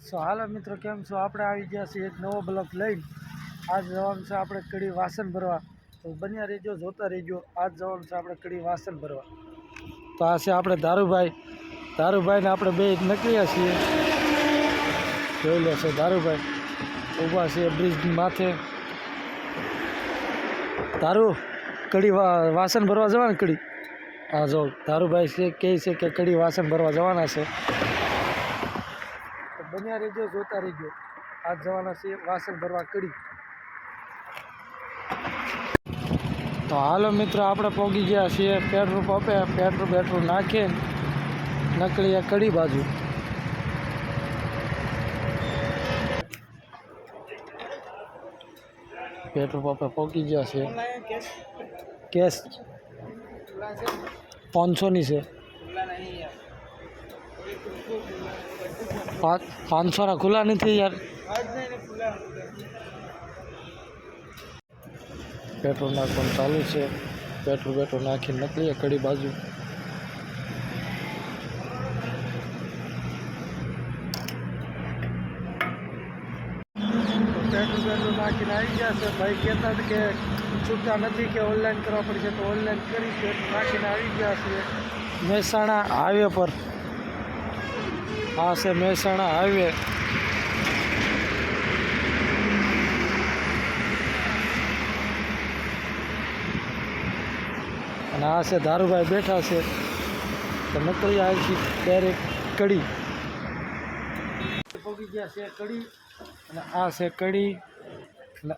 સો હાલો મિત્રો, કેમ છો? આપણે આવી ગયા છીએ એક નવો બ્લોક લઈને. આજ જવાનું છે આપણે કડી વાસણ ભરવા. તો બન્યા રહેજો, જોતા રહેજો. આજ જવાનું છે આપણે કડી વાસણ ભરવા. તો આ છે આપણે દારૂભાઈને આપણે બે નીકળ્યા છીએ. જોઈ લે છે દારૂભાઈ ઊભા છે બ્રિજ માથે. દારૂ કડી વાસણ ભરવા જવાના કડી. હા જો દારૂભાઈ છે કહે છે કે કડી વાસણ ભરવા જવાના છે. બન્યા રહેજો, જોતા રહેજો. આજ જવાના છે વાસણ ભરવા કડી. તો હાલો મિત્રો, આપણે પહોંચી ગયા છીએ પેટ્રોલ પંપે. પેટ્રોલ નાખીને નીકળીએ કડી બાજુ. પેટ્રોલ પંપે પહોંચી ગયા છે. કેશ 500ની છે. 500ના ખુલ્લા નથી યાર. પેટ્રોલ નાખવાનું ચાલુ છે. પેટ્રોલ નાખીને નીકળીએ કડી બાજુ. પેટ્રોલ નાખીને આવી ગયા છે. ભાઈ કહેતા હતા કે છૂટતા નથી, કે ઓનલાઈન કરવા પડશે, તો ઓનલાઈન કરી. પેટ્રોલ નાખીને આવી ગયા છે મહેસાણા હાઈવે પર. આ છે મહેસાણા હાઈવે. અને આ છે દારૂભાઈ બેઠા છે. તો નીકળી આવી છે ડાયરેક્ટ કડી. પહોંચી ગયા છે કડી. અને આ છે કડી. અને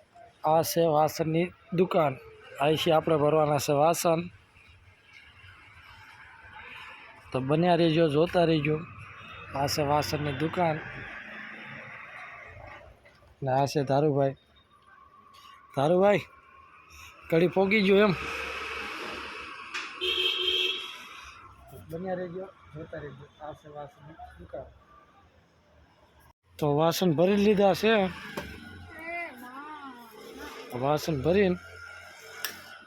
આ છે વાસણની દુકાન. અહીંથી આપણે ભરવાના છે વાસણ. તો બન્યા રહેજો, જોતા રહેજો. આ છે વાસણની દુકાન. અને આ છે દારૂભાઈ કડી પહોંચી ગયો એમ. બન્યા રહેજો, જોતા રહેજો. આ છે વાસણની દુકાન. તો વાસણ ભરી લીધા છે. વાસણ ભરીને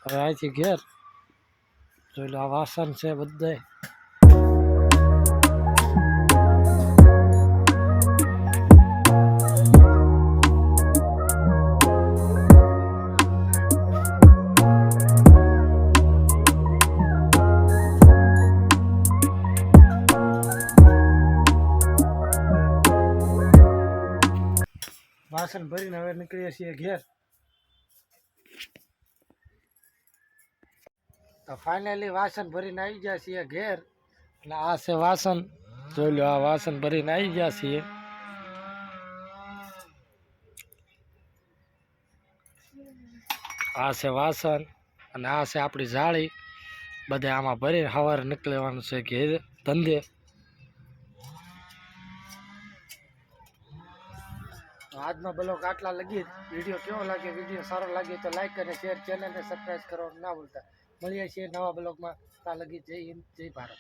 હવે અહીંથી ઘેર. જોઈ લો આ વાસણ છે બધાય. વાસણ ભરીને હવે નીકળીએ છીએ ઘેર. તો ફાઇનલી વાસણ ભરીને આવી ગયા છીએ ઘેર. અને આ છે વાસણ. જોઈ લો આ વાસણ ભરીને આવી ગયા છીએ. આ છે વાસણ. અને આ છે આપણી જાળી. બધે આમાં ભરીને સવારે નીકળવાનું છે ઘેર ધંધે. આજનો બ્લોગ આટલા લગી. વિડીયો કેવો લાગે? વિડીયો સારો લાગે તો લાઈક અને શેર, ચેનલને સબસ્ક્રાઈબ કરવાનું ના ભૂલતા. મળીએ છીએ નવા બ્લોગમાં. ત્યાં લગી જય હિન્દ, જય ભારત.